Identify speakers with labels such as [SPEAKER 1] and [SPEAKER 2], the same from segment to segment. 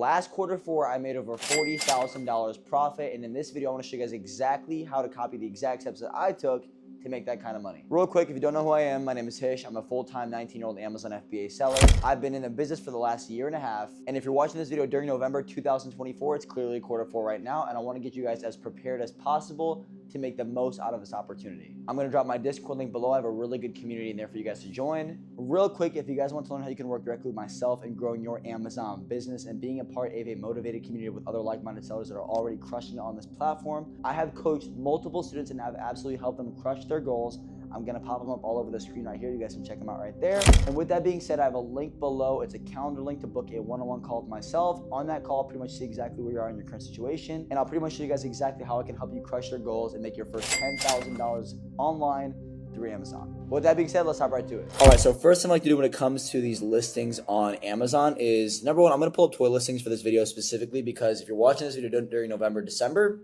[SPEAKER 1] Last quarter four, I made over $40,000 profit. And in this video, I want to show you guys exactly how to copy the exact steps that I took to make that kind of money. Real quick, if you don't know who I am, my name is Hish. I'm a full-time 19-year-old Amazon FBA seller. I've been in the business for the last year and a half. And if you're watching this video during November 2024, it's clearly quarter four right now. And I want to get you guys as prepared as possible to make the most out of this opportunity. I'm going to drop my Discord link below. I have a really good community in there for you guys to join. Real quick, if you guys want to learn how you can work directly with myself and growing your Amazon business and being a part of a motivated community with other like-minded sellers that are already crushing it on this platform, I have coached multiple students and have absolutely helped them crush their goals. I'm gonna pop them up all over the screen right here. You guys can check them out right there. And with that being said, I have a link below. It's a calendar link to book a one-on-one call with myself. On that call, I'll pretty much see exactly where you are in your current situation. And I'll pretty much show you guys exactly how I can help you crush your goals and make your first $10,000 online through Amazon. With that being said, let's hop right to it. All right, so first thing I like to do when it comes to these listings on Amazon is, number one, I'm gonna pull up toy listings for this video specifically because if you're watching this video during November, December,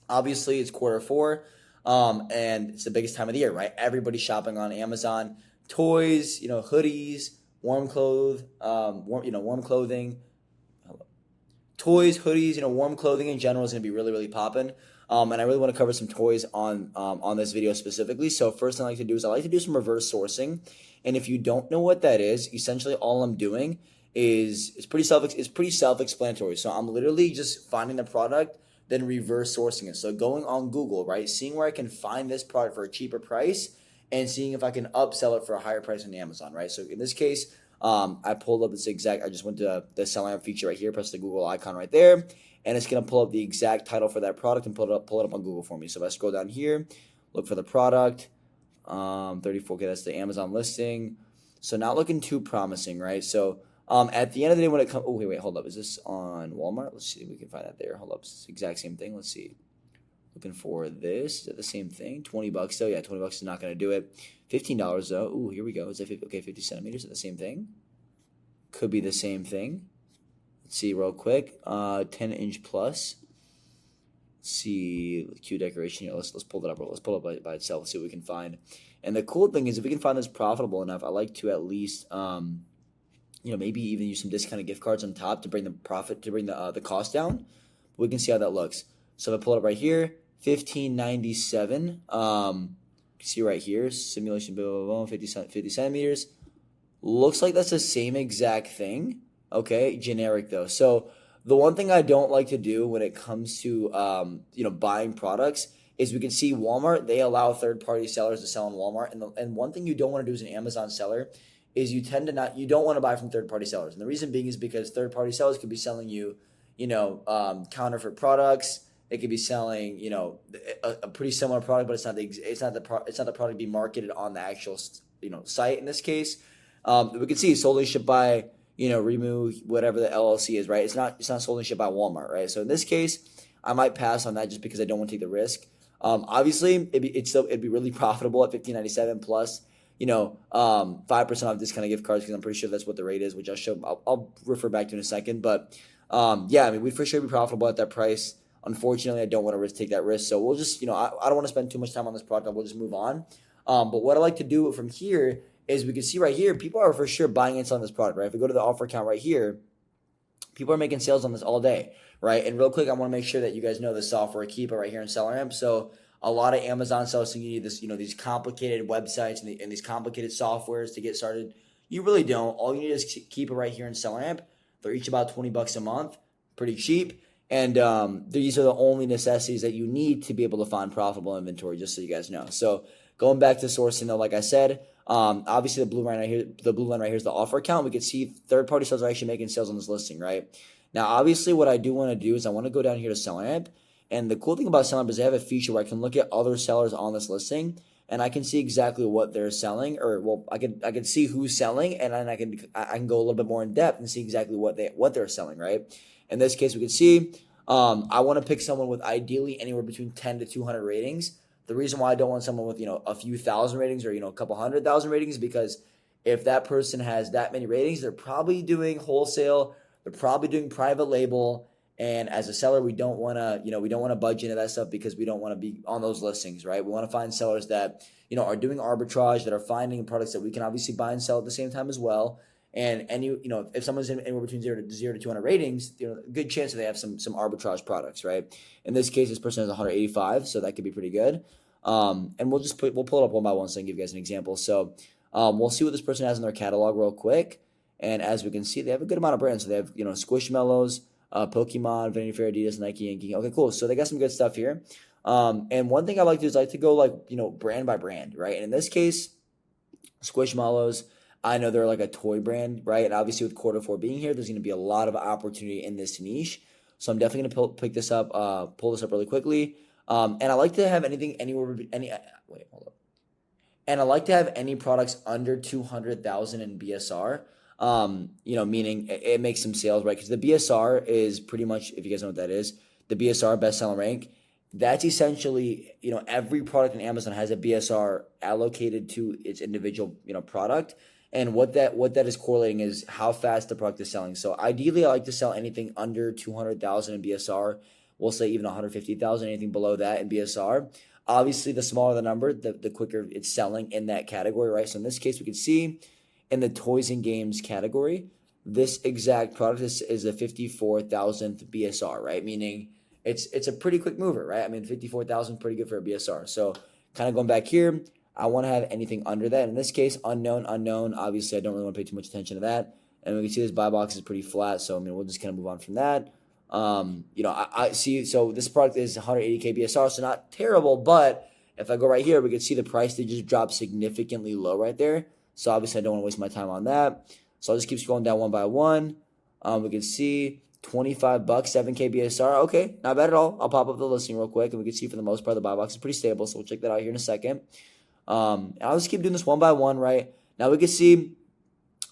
[SPEAKER 1] obviously it's quarter four. And it's the biggest time of the year, right? Everybody's shopping on Amazon. Toys, hoodies, warm clothing. Toys, hoodies, warm clothing in general is gonna be really, really popping. And I really want to cover some toys on this video specifically. So first thing I like to do is I like to do some reverse sourcing. And if you don't know what that is, essentially all I'm doing is it's pretty self-explanatory. So I'm literally just finding the product, then reverse sourcing it. So going on Google, right, seeing where I can find this product for a cheaper price and seeing if I can upsell it for a higher price on Amazon, right? So in this case, I pulled up I just went to the selling app feature right here, press the Google icon right there, and it's gonna pull up the exact title for that product and pull it up on Google for me. So if I scroll down here, look for the product, 34K, that's the Amazon listing. So not looking too promising, right? So at the end of the day, when it comes, hold up. Is this on Walmart? Let's see if we can find that there. Hold up, it's the exact same thing. Let's see. Looking for this. Is it the same thing? $20 though. Yeah, $20 is not going to do it. $15 though. Ooh, here we go. Is that 50 centimeters? Is it the same thing? Could be the same thing. Let's see real quick. 10-inch plus. Let's see. Q decoration. Yeah, let's pull it up. Let's pull it by itself. See what we can find. And the cool thing is, if we can find this profitable enough, I like to at least maybe even use some discounted gift cards on top to bring the profit, to bring the cost down. We can see how that looks. So if I pull it up right here, $15.97. See right here, simulation, 50 centimeters. Looks like that's the same exact thing. Okay, generic though. So the one thing I don't like to do when it comes to buying products is we can see Walmart, they allow third-party sellers to sell on Walmart. And one thing you don't want to do as an Amazon seller is you don't want to buy from third-party sellers. And the reason being is because third-party sellers could be selling you, counterfeit products. They could be selling, a pretty similar product, but it's not the product being marketed on the actual, site in this case. We can see solely shipped by, Remu, whatever the LLC is, right? It's not solely shipped by Walmart, right? So in this case, I might pass on that just because I don't want to take the risk. Obviously, it'd be really profitable at $15.97 plus. 5% off discounted gift cards because I'm pretty sure that's what the rate is, which I'll refer back to in a second. But we'd for sure be profitable at that price. Unfortunately, I don't want to take that risk. So we'll just, I don't want to spend too much time on this product. We'll just move on. But what I like to do from here is we can see right here, people are for sure buying and selling this product, right? If we go to the offer account right here, people are making sales on this all day, right? And real quick, I want to make sure that you guys know the software Keepa right here in SellerAmp. So a lot of Amazon sellers think you need this, these complicated websites and these complicated softwares to get started. You really don't. All you need is Keepa right here in SellerAmp. They're each about $20 a month, pretty cheap. And these are the only necessities that you need to be able to find profitable inventory, just so you guys know. So going back to sourcing though, like I said, obviously the blue line right here is the offer account. We can see third-party sellers are actually making sales on this listing, right? Now, obviously what I do want to do is I want to go down here to SellerAmp. And the cool thing about SellerAmp is they have a feature where I can look at other sellers on this listing and I can see exactly what they're selling, I can see who's selling, and then I can go a little bit more in depth and see exactly what they're selling, right? In this case, we can see I want to pick someone with ideally anywhere between 10 to 200 ratings. The reason why I don't want someone with a few thousand ratings or a couple 100,000 ratings is because if that person has that many ratings, they're probably doing wholesale, they're probably doing private label. And as a seller, we don't want to budge into that stuff because we don't want to be on those listings, right? We want to find sellers that, are doing arbitrage, that are finding products that we can obviously buy and sell at the same time as well. And if someone's anywhere between 0 to 200 ratings, good chance that they have some arbitrage products, right? In this case, this person has 185, so that could be pretty good. And we'll pull it up one by one so I can give you guys an example. So we'll see what this person has in their catalog real quick. And as we can see, they have a good amount of brands. So they have Squishmallows, Pokemon, Vanity Fair, Adidas, Nike, Yankee. Okay, cool. So they got some good stuff here. And one thing I like to do is I like to go brand by brand, right? And in this case, Squishmallows, I know they're like a toy brand, right? And obviously with Quarter 4 being here, there's going to be a lot of opportunity in this niche. So I'm definitely going to pull this up really quickly. And I like to have and I like to have any products under 200,000 in BSR. Meaning it makes some sales, right? Because the BSR is pretty much, if you guys know what that is, the BSR best seller rank. That's essentially, every product in Amazon has a BSR allocated to its individual, product. And what that is correlating is how fast the product is selling. So ideally, I like to sell anything under 200,000 in BSR. We'll say even 150,000, anything below that in BSR. Obviously, the smaller the number, the quicker it's selling in that category, right? So in this case, we can see in the toys and games category, this exact product is a 54,000th BSR, right? Meaning it's a pretty quick mover, right? I mean, 54,000 pretty good for a BSR. So kind of going back here, I want to have anything under that. In this case, unknown. Obviously, I don't really want to pay too much attention to that. And we can see this buy box is pretty flat. So, we'll just kind of move on from that. I see. So this product is 180K BSR. So not terrible. But if I go right here, we can see the price did just drop significantly low right there. So obviously, I don't want to waste my time on that. So I'll just keep scrolling down one by one. We can see $25, 7K BSR. Okay, not bad at all. I'll pop up the listing real quick, and we can see for the most part the buy box is pretty stable. So we'll check that out here in a second. And I'll just keep doing this one by one, right? Now we can see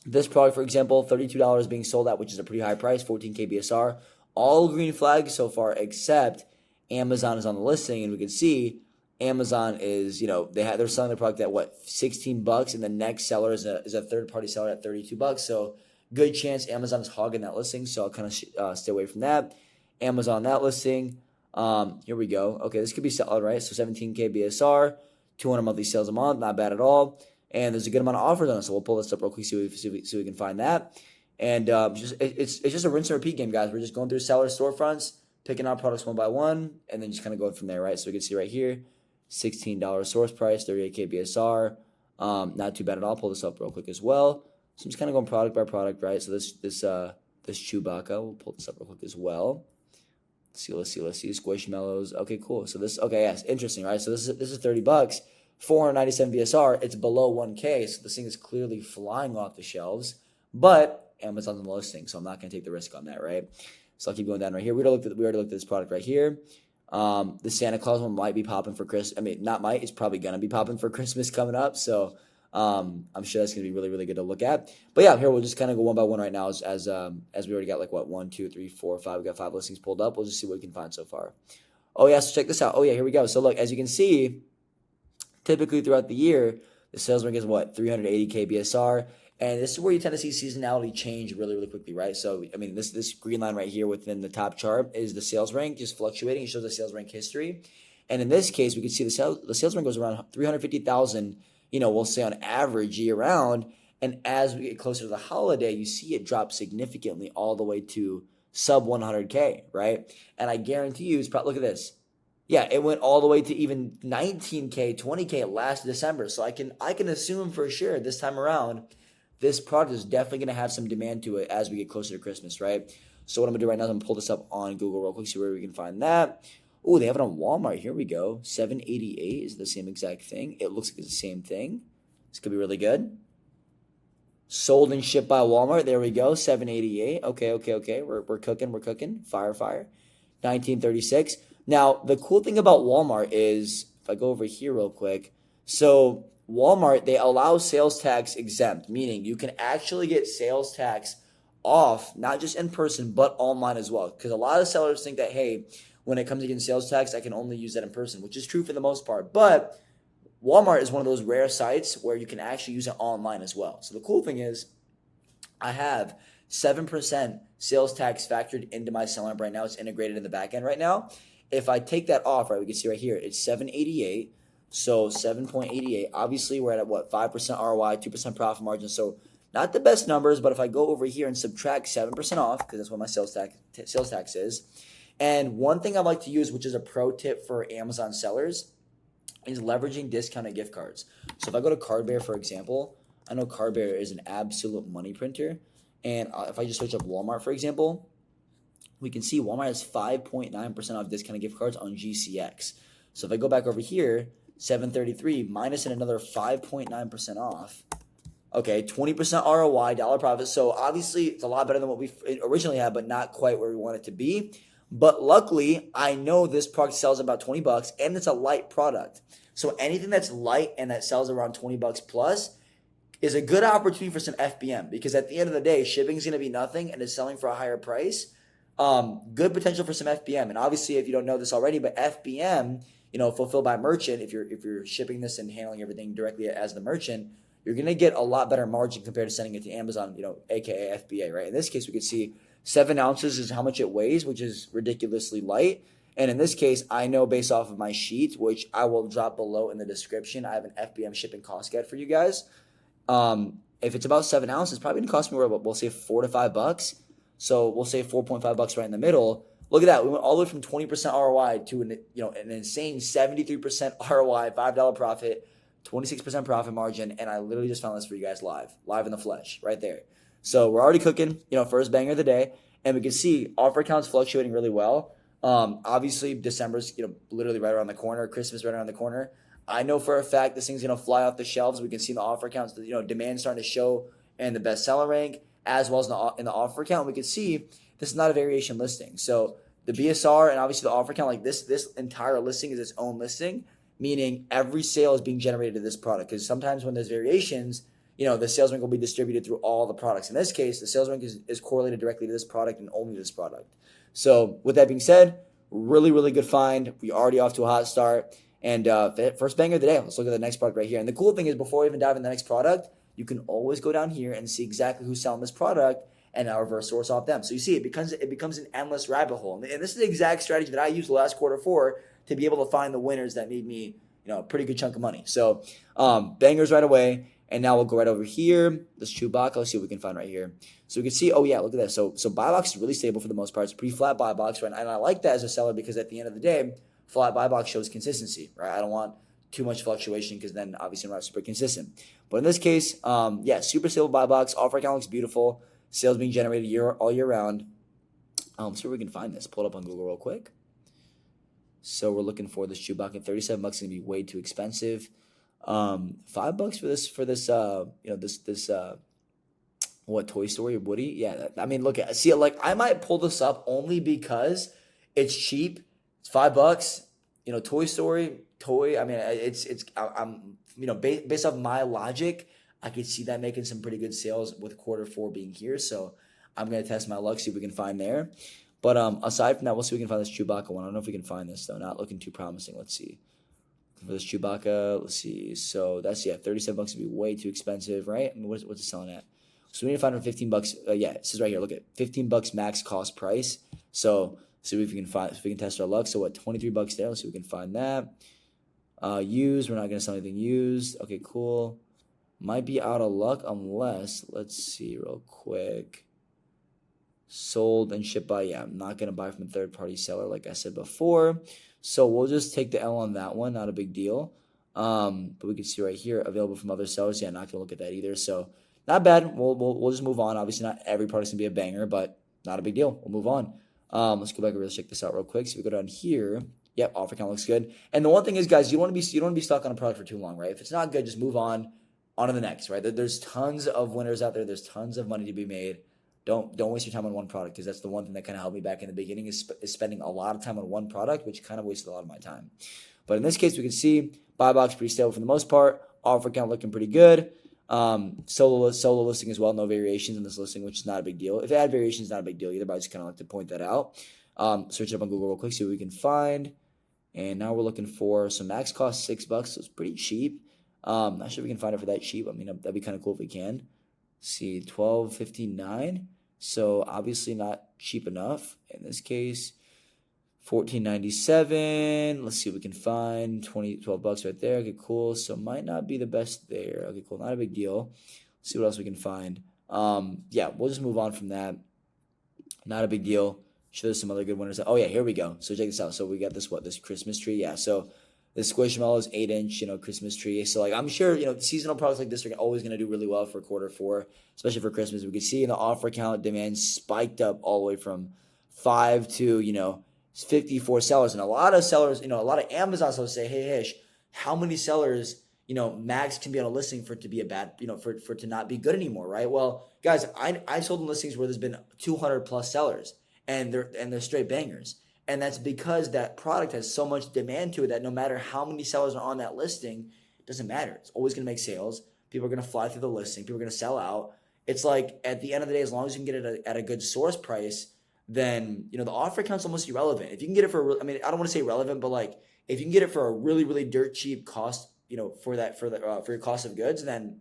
[SPEAKER 1] this product, for example, $32 being sold at, which is a pretty high price, 14K BSR. All green flags so far, except Amazon is on the listing, and we can see Amazon is, they're selling the product at what, $16, and the next seller is a third-party seller at $32. So good chance Amazon is hogging that listing. So I'll kind of stay away from that. Amazon that listing. Here we go. Okay, this could be solid, right? So 17K BSR, 200 monthly sales a month, not bad at all. And there's a good amount of offers on it. So we'll pull this up real quick, see if we can find that. And it's just a rinse and repeat game, guys. We're just going through seller storefronts, picking out products one by one, and then just kind of going from there, right? So we can see right here, $16 source price, 38K BSR. Not too bad at all. I'll pull this up real quick as well. So I'm just kind of going product by product, right? So this Chewbacca, we'll pull this up real quick as well. Let's see. Squishmallows. Okay, cool. So yes, interesting, right? So this is $30, 497 BSR. It's below 1K, so this thing is clearly flying off the shelves. But Amazon's on the listing, so I'm not going to take the risk on that, right? So I'll keep going down right here. We already looked at this product right here. The Santa Claus one might be popping for Christmas. I mean, not might. It's probably going to be popping for Christmas coming up. So I'm sure that's going to be really, really good to look at. But yeah, here we'll just kind of go one by one right now as we already got 1, 2, 3, 4, 5. We got 5 listings pulled up. We'll just see what we can find so far. Oh yeah, so check this out. Oh yeah, here we go. So look, as you can see, typically throughout the year, the sales rank is 380K BSR. And this is where you tend to see seasonality change really, really quickly, right? So, I mean, this green line right here within the top chart is the sales rank just fluctuating. It shows the sales rank history. And in this case, we can see the sales rank goes around 350,000, we'll say on average year round. And as we get closer to the holiday, you see it drop significantly all the way to sub 100K, right? And I guarantee you, look at this. Yeah, it went all the way to even 19K, 20K last December. So I can assume for sure this time around, this product is definitely going to have some demand to it as we get closer to Christmas, right? So what I'm going to do right now is I'm going to pull this up on Google real quick, see where we can find that. Oh, they have it on Walmart. Here we go. 788 is the same exact thing. It looks like it's the same thing. This could be really good. Sold and shipped by Walmart. There we go. 788. Okay. We're cooking. Fire. 1936. Now, the cool thing about Walmart is, if I go over here real quick, so Walmart, they allow sales tax exempt, meaning you can actually get sales tax off, not just in person, but online as well. Because a lot of sellers think that, hey, when it comes to getting sales tax, I can only use that in person, which is true for the most part. But Walmart is one of those rare sites where you can actually use it online as well. So the cool thing is I have 7% sales tax factored into my selling right now. It's integrated in the back end right now. If I take that off, right, we can see right here, it's 788. So 7.88. Obviously, we're at 5% ROI, 2% profit margin. So Not the best numbers, but if I go over here and subtract 7% off, because that's what my sales tax is. And one thing I like to use, which is a pro tip for Amazon sellers, is leveraging discounted gift cards. So if I go to Cardbear, for example, I know Cardbear is an absolute money printer. And if I just search up Walmart, for example, we can see Walmart has 5.9% off discounted gift cards on GCX. So if I go back over here, 733 minus another 5.9% off. Okay, 20% ROI, dollar profit. So obviously it's a lot better than what we originally had, but not quite where we want it to be. But luckily, I know this product sells about $20 and it's a light product. So anything that's light and that sells around $20 plus is a good opportunity for some FBM, because at the end of the day, shipping is going to be nothing and it's selling for a higher price. Good potential for some FBM. And obviously, if you don't know this already, but FBM, fulfilled by merchant, if you're shipping this and handling everything directly as the merchant, you're going to get a lot better margin compared to sending it to Amazon, aka FBA, right? In this case, we could see 7 ounces is how much it weighs, which is ridiculously light. And in this case, I know based off of my sheet, which I will drop below in the description, I have an FBM shipping cost guide for you guys. If it's about 7 ounces, it's probably going to cost me, we'll say $4 to $5. So we'll say $4.5 right in the middle. Look at that. We went all the way from 20% ROI to an insane 73% ROI, $5 profit, 26% profit margin. And I literally just found this for you guys live in the flesh right there. So we're already cooking, first banger of the day. And we can see offer accounts fluctuating really well. Obviously December's, literally right around the corner. Christmas right around the corner. I know for a fact this thing's going to fly off the shelves. We can see in the offer accounts, demand starting to show in the bestseller rank, as well as in the offer account. We can see this is not a variation listing. So the BSR and obviously the offer account, like this entire listing is its own listing, meaning every sale is being generated to this product. Because sometimes when there's variations, the sales rank will be distributed through all the products. In this case, the sales rank is correlated directly to this product and only this product. So with that being said, really, really good find. We're already off to a hot start. And first banger of the day. Let's look at the next product right here. And the cool thing is, before we even dive into the next product, you can always go down here and see exactly who's selling this product and now reverse source off them. So you see it becomes an endless rabbit hole. And this is the exact strategy that I used last quarter for to be able to find the winners that made me, a pretty good chunk of money. So bangers right away. And now we'll go right over here. This Chewbacca, let's see what we can find right here. So we can see, oh yeah, look at that. So Buybox is really stable for the most part. It's a pretty flat Buybox, right? And I like that as a seller because at the end of the day, flat Buybox shows consistency, right? I don't want too much fluctuation because then obviously I'm not super consistent. But in this case, super stable Buybox. Offer account looks beautiful. Sales being generated all year round. See where we can find this. Pull it up on Google real quick. So we're looking for this Chewbacca. $37 is going to be way too expensive. $5 for this what, Toy Story or Woody? Yeah, I mean, look at, see, like I might pull this up only because it's cheap. It's $5. Toy Story, I mean, I'm based off my logic, I could see that making some pretty good sales with quarter 4 being here. So I'm gonna test my luck, see what we can find there. But aside from that, we'll see if we can find this Chewbacca one. I don't know if we can find this though. Not looking too promising. Let's see. For this Chewbacca, let's see. So that's $37 would be way too expensive, right? I mean, what's it selling at? So we need to find for $15. It says right here. Look at $15 max cost price. So see if we can test our luck. So what, $23 there? Let's see if we can find that. Used. We're not gonna sell anything used. Okay, cool. Might be out of luck unless, let's see real quick. Sold and shipped by, I'm not gonna buy from a third-party seller like I said before. So we'll just take the L on that one, not a big deal. But we can see right here, available from other sellers. Yeah, not gonna look at that either. So not bad. We'll just move on. Obviously, not every product's gonna be a banger, but not a big deal. We'll move on. Let's go back and really check this out real quick. So we go down here. Yep, offer count looks good. And the one thing is, guys, you don't want to be stuck on a product for too long, right? If it's not good, just move on to the next, right? There's tons of winners out there. There's tons of money to be made. Don't waste your time on one product, because that's the one thing that kind of helped me back in the beginning is spending a lot of time on one product, which kind of wasted a lot of my time. But in this case, we can see Buybox pretty stable for the most part. Offer count looking pretty good. Solo listing as well. No variations in this listing, which is not a big deal. If it had variations, not a big deal either, but I just kind of like to point that out. Search it up on Google real quick, see what we can find. And now we're looking for some max cost $6, so it's pretty cheap. Not sure if we can find it for that cheap. I mean, that'd be kind of cool if we can. See, $12.59. So obviously not cheap enough. In this case, $14.97. Let's see what we can find. $12 right there. Okay, cool. So might not be the best there. Okay, cool. Not a big deal. Let's See what else we can find. Yeah, we'll just move on from that. Not a big deal. Sure, there's some other good winners. Oh yeah, here we go. So check this out. So we got this Christmas tree. Yeah. So this Squishmallow is 8 inch, Christmas tree. So like I'm sure, seasonal products like this are always gonna do really well for quarter 4, especially for Christmas. We can see in the offer count demand spiked up all the way from 5 to 54 sellers. And a lot of sellers, a lot of Amazon sellers say, hey Hish, how many sellers max can be on a listing for it to be a bad, for it to not be good anymore, right? Well, guys, I've sold in listings where there's been 200 plus sellers, and they're straight bangers, and that's because that product has so much demand to it that no matter how many sellers are on that listing, it doesn't matter. It's always going to make sales. People are going to fly through the listing. People are going to sell out. It's like at the end of the day, as long as you can get it at a good source price, then the offer count's almost irrelevant. If you can get it for, I mean, I don't want to say relevant, but like if you can get it for a really, really dirt cheap cost, for your cost of goods, then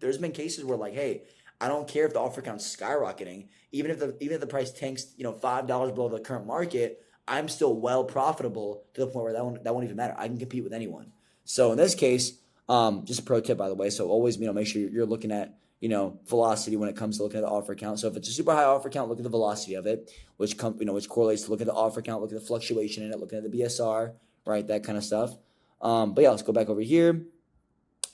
[SPEAKER 1] there's been cases where like, hey, I don't care if the offer count's skyrocketing, even if the price tanks, $5 below the current market, I'm still well profitable to the point where that won't even matter. I can compete with anyone. So in this case, just a pro tip, by the way. So always, make sure you're looking at, velocity when it comes to looking at the offer count. So if it's a super high offer count, look at the velocity of it, which correlates to look at the offer count, look at the fluctuation in it, looking at the BSR, right? That kind of stuff. But yeah, let's go back over here.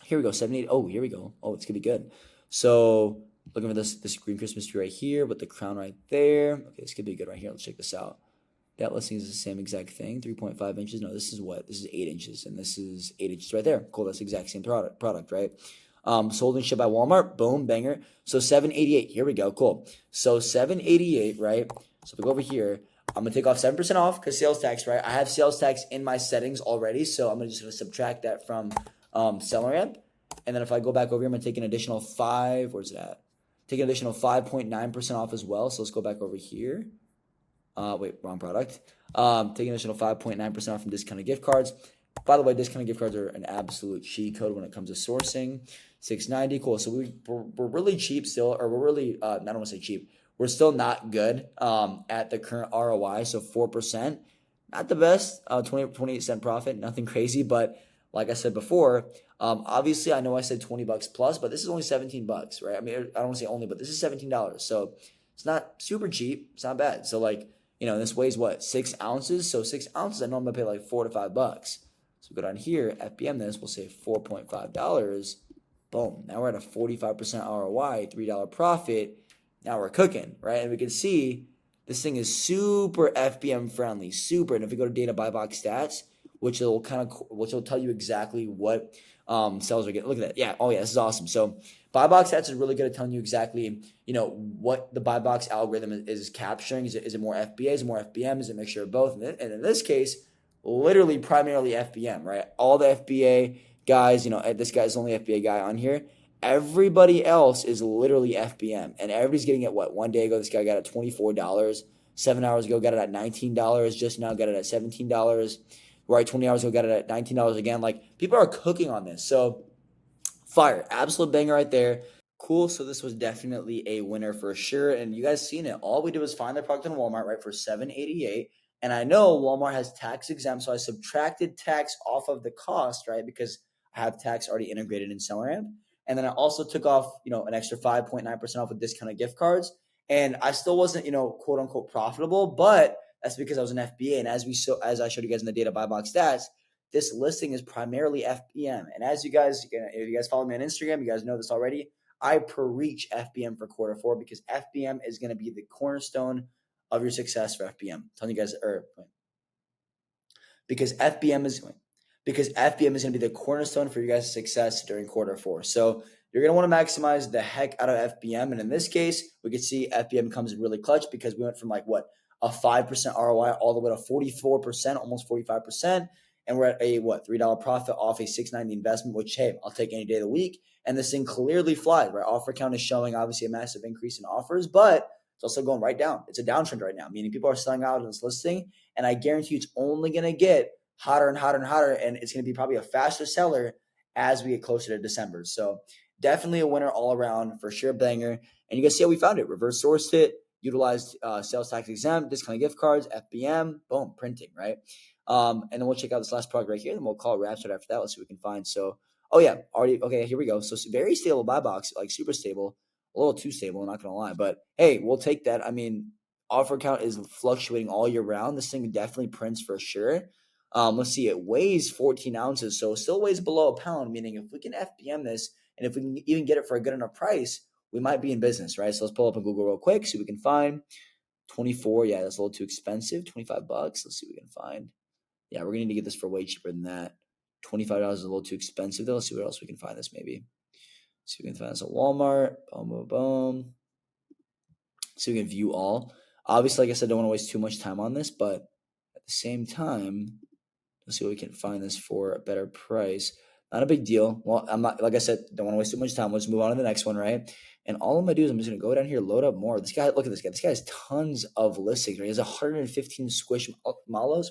[SPEAKER 1] Here we go, 78. Oh, here we go. Oh, it's gonna be good. So looking for this green Christmas tree right here with the crown right there. Okay, this could be good right here. Let's check this out. That listing is the same exact thing, 3.5 inches. No, this is what? This is 8 inches, and this is 8 inches right there. Cool, that's the exact same product, right? Sold and shipped by Walmart. Boom, banger. So 788. Here we go. Cool. So 788, right? So if we go over here, I'm gonna take off 7% off because sales tax, right? I have sales tax in my settings already, so I'm just gonna subtract that from seller amp. And then if I go back over here, I'm gonna take an additional 5. Where's it at? Take an additional 5.9% off as well. So let's go back over here. Wait, wrong product. Take an additional 5.9% off from discounted gift cards. By the way, discounted gift cards are an absolute cheat code when it comes to sourcing. $6.90, cool. So we're really cheap still, or we're really I don't want to say cheap. We're still not good at the current ROI. So 4%, not the best. 28-cent profit, nothing crazy. But like I said before, obviously I know I said $20 plus, but this is only $17, right? I mean, I don't want to say only, but this is $17. So it's not super cheap. It's not bad. So like, this weighs what, 6 ounces? So 6 ounces, I know I'm gonna pay like $4 to $5. So we go down here, FBM this, we'll say $4.5. Boom. Now we're at a 45% ROI, $3 profit. Now we're cooking, right? And we can see this thing is super FBM friendly, super. And if we go to data Buybox Stats, which will tell you exactly what sellers are getting. Look at that. Yeah. Oh yeah, this is awesome. So Buybox Stats is really good at telling you exactly, what the Buybox algorithm is capturing. Is it more FBA? Is it more FBM? Is it a mixture of both? And in this case, literally primarily FBM, right? All the FBA guys, this guy's the only FBA guy on here. Everybody else is literally FBM, and everybody's getting it. What, one day ago, this guy got it at $24. 7 hours ago, got it at $19. Just now, got it at $17. Right, 20 hours ago, got it at $19 again. Like, people are cooking on this. So, fire. Absolute banger right there. Cool. So, this was definitely a winner for sure. And you guys seen it. All we did was find the product in Walmart, right, for $7.88. And I know Walmart has tax exempt, so I subtracted tax off of the cost, right, because I have tax already integrated in SellerAmp. And then I also took off, an extra 5.9% off with discounted gift cards. And I still wasn't, quote unquote profitable, but that's because I was an FBA. And as I showed you guys in the data Buybox Stats, this listing is primarily FBM. And as you guys, if you guys follow me on Instagram, you guys know this already. I preach FBM for quarter 4 because FBM is going to be the cornerstone of your success for FBM. I'm telling you guys, because FBM is going to be the cornerstone for you guys' success during quarter 4. So you're going to want to maximize the heck out of FBM. And in this case, we could see FBM comes in really clutch because we went from like a 5% ROI all the way to 44%, almost 45%. And we're at a $3 profit off a $6.90 investment, which, hey, I'll take any day of the week. And this thing clearly flies, right? Offer count is showing obviously a massive increase in offers, but it's also going right down. It's a downtrend right now, meaning people are selling out on this listing. And I guarantee you it's only going to get hotter and hotter and hotter. And it's going to be probably a faster seller as we get closer to December. So definitely a winner all around, for sure, banger. And you guys see how we found it. Reverse sourced it, utilized sales tax exempt, discounted gift cards, FBM, boom, printing, right? And then we'll check out this last product right here. Then we'll call it wraps right after that. Let's see what we can find. So Oh yeah, already. Okay, here we go. So very stable buy box, like super stable, a little too stable. I'm not gonna lie, but hey, we'll take that. I mean, offer count is fluctuating all year round. This thing definitely prints for sure. Let's see, it weighs 14 ounces, so it still weighs below a pound. Meaning, if we can FBM this, and if we can even get it for a good enough price, we might be in business, right? So let's pull up on Google real quick, so we can find 24. Yeah, that's a little too expensive. $25. Let's see what we can find. Yeah, we're gonna need to get this for way cheaper than that. $25 is a little too expensive though. Let's see what else we can find this maybe. See if we can find this at Walmart. Boom, boom, boom. So we can view all. Obviously, like I said, don't want to waste too much time on this, but at the same time, let's see what we can find this for a better price. Not a big deal. Well, I'm not, like I said, don't want to waste too much time. Let's move on to the next one, right? And all I'm gonna do is I'm just gonna go down here, load up more. This guy, look at this guy. This guy has tons of listings, right? He has 115 squishmallows.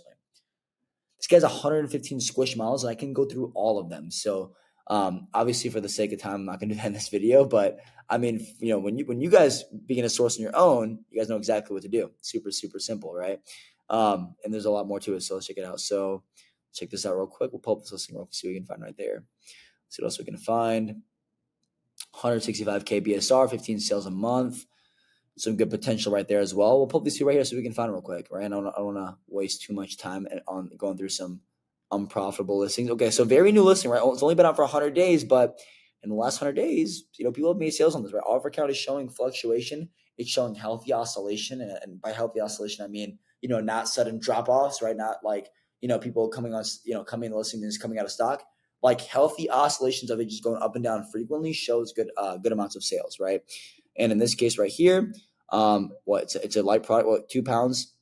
[SPEAKER 1] This guy's 115 squishmallows, and I can go through all of them. So obviously, for the sake of time, I'm not gonna do that in this video. But I mean, when you guys begin to source on your own, you guys know exactly what to do. Super, super simple, right? And there's a lot more to it. So let's check it out. So check this out real quick. We'll pull up this listing real quick, see what we can find right there. See what else we can find. 165K BSR, 15 sales a month. Some good potential right there as well. We'll pull these two right here so we can find real quick, right? I don't want to waste too much time on going through some unprofitable listings. Okay, so very new listing, right? It's only been out for 100 days, but in the last 100 days, people have made sales on this, right? Offer count is showing fluctuation. It's showing healthy oscillation, and by healthy oscillation, I mean not sudden drop offs, right? Not like people coming on, coming in the listing and just coming out of stock. Like healthy oscillations of it just going up and down frequently shows good amounts of sales, right? And in this case right here, it's a light product. 2 pounds?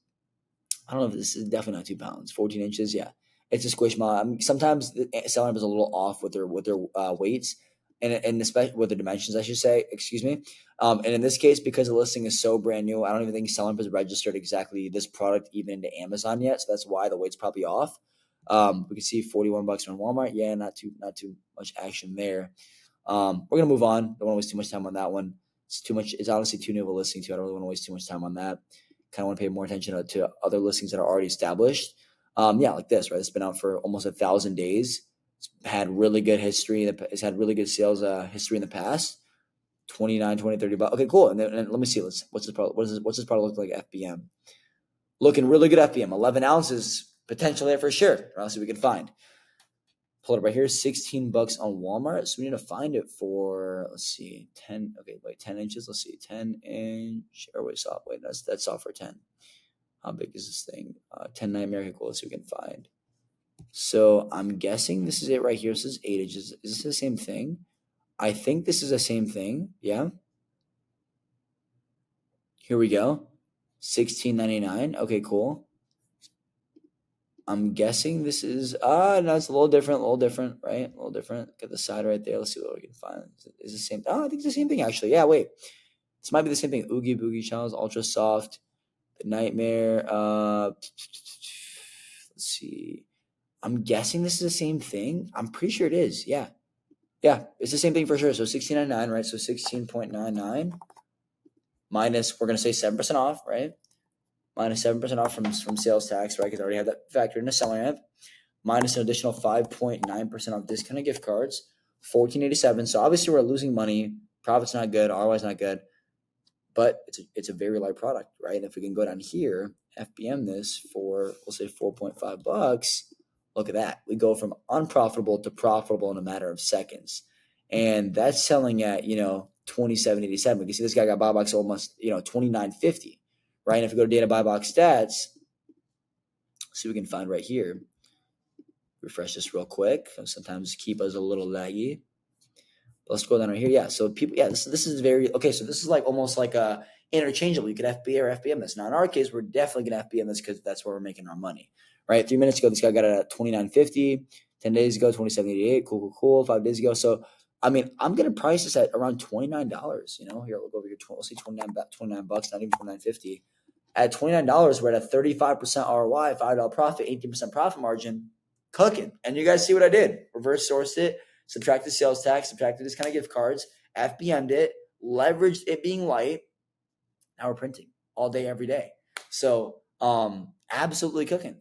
[SPEAKER 1] I don't know if this is definitely not 2 pounds. 14 inches, yeah. It's a squish model. I mean, sometimes the selling is a little off with their weights and especially with the dimensions, I should say. Excuse me. And in this case, because the listing is so brand new, I don't even think Selling has registered exactly this product even into Amazon yet. So that's why the weight's probably off. We can see $41 on Walmart. Yeah, not too much action there. We're gonna move on. Don't want to waste too much time on that one. It's too much. It's honestly too new of a listing too. I don't really want to waste too much time on that. Kind of want to pay more attention to other listings that are already established. Yeah, like this, right? It's been out for almost 1,000 days. It's had really good history. It's had really good sales history in the past. 29, 20, 30 bucks. Okay, cool. And let me see. What's this product? What's this product look like? FBM. Looking really good. FBM. 11 ounces potential there for sure. Or else we can find. Pull it up right here. $16 on Walmart. So we need to find it for, let's see, 10. Okay, wait, 10 inches. Let's see, 10 inch. Or wait, stop. Wait, that's off for 10. How big is this thing? 10 American Cool. Let's see what we can find. So I'm guessing this is it right here. This is 8 inches. Is this the same thing? I think this is the same thing. Yeah. Here we go. $16.99. Okay, cool. I'm guessing this is no, it's a little different, right? A little different. Get the side right there. Let's see what we can find. Is the same? Oh, I think it's the same thing actually. Yeah, wait. This might be the same thing. Oogie Boogie Channels, Ultra Soft, The Nightmare. Let's see. I'm guessing this is the same thing. I'm pretty sure it is. Yeah. Yeah, it's the same thing for sure. So $16.99, right? So 16.99 minus, we're gonna say 7% off, right? Minus 7% off from sales tax, right? Because I already have that factored in the seller amp. Minus an additional 5.9% off discounted gift cards, $14.87. So obviously we're losing money. Profit's not good. ROI's not good. But it's a very light product, right? And if we can go down here, FBM this for, we'll say $4.5. Look at that. We go from unprofitable to profitable in a matter of seconds. And that's selling at, $27.87. We can see this guy got Buybox almost, $29.50, right? And if we go to data Buybox Stats, see what we can find right here. Refresh this real quick. Sometimes keep us a little laggy. Let's go down right here. Yeah. So people, yeah, this is very, okay. So this is like almost like a interchangeable. You could FBA or FBM this. Now in our case, we're definitely going to FBM this because that's where we're making our money, right? 3 minutes ago, this guy got it at $29.50. 10 days ago, $27.88. Cool. 5 days ago. So, I mean, I'm going to price this at around $29. Here, we'll go over here. Let's see, $29, not even $29.50. At $29, we're at a 35% ROI, $5 profit, 18% profit margin, cooking. And you guys see what I did. Reverse sourced it, subtracted sales tax, subtracted discounted gift cards, FBM'd it, leveraged it being light. Now we're printing all day, every day. So absolutely cooking.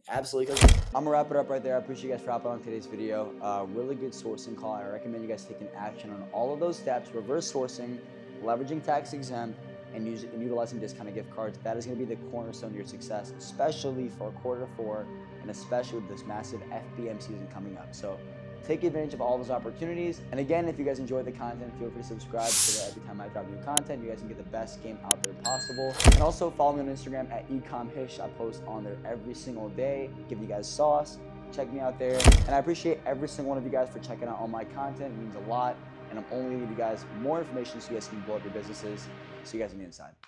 [SPEAKER 1] I'm gonna wrap it up right there. I appreciate you guys for hopping on today's video. Really good sourcing call. I recommend you guys taking action on all of those steps: reverse sourcing, leveraging tax exempt, and utilizing discounted gift cards. That is going to be the cornerstone of your success, especially for quarter 4 and especially with this massive FBM season coming up. So take advantage of all those opportunities. And again, if you guys enjoy the content, feel free to subscribe so that every time I drop new content, you guys can get the best game out there possible. And also follow me on Instagram at ecomhish. I post on there every single day, give you guys sauce. Check me out there. And I appreciate every single one of you guys for checking out all my content. It means a lot. And I'm only going to give you guys more information so you guys can blow up your businesses. See you guys on the inside.